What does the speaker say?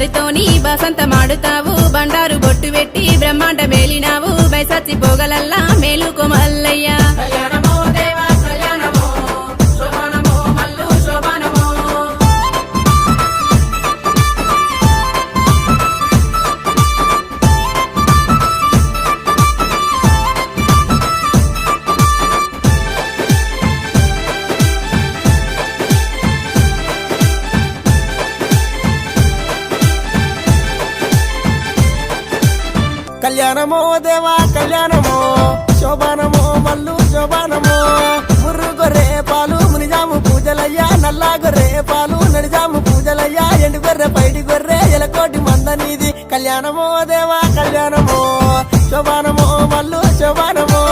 వారితోని బసంతమాడుతావు బండారు బొట్టు పెట్టి బ్రహ్మాండ మేలినావు బైసచ్చి పోగలల్లా మేలుకో మల్లయ్య కళ్యాణమో దేవా కళ్యాణమో శోభానమో మల్లు శోభానమో ముర్రు గొర్రె పాలు మునిజాము పూజలయ్యా నల్లా గొర్రె పాలు నడిజాము పూజలయ్యా ఎండు గొర్రె పైడి గొర్రె ఎలకోటి మందనీది కళ్యాణమో దేవా కళ్యాణమో శోభానమో మల్లు శోభానమో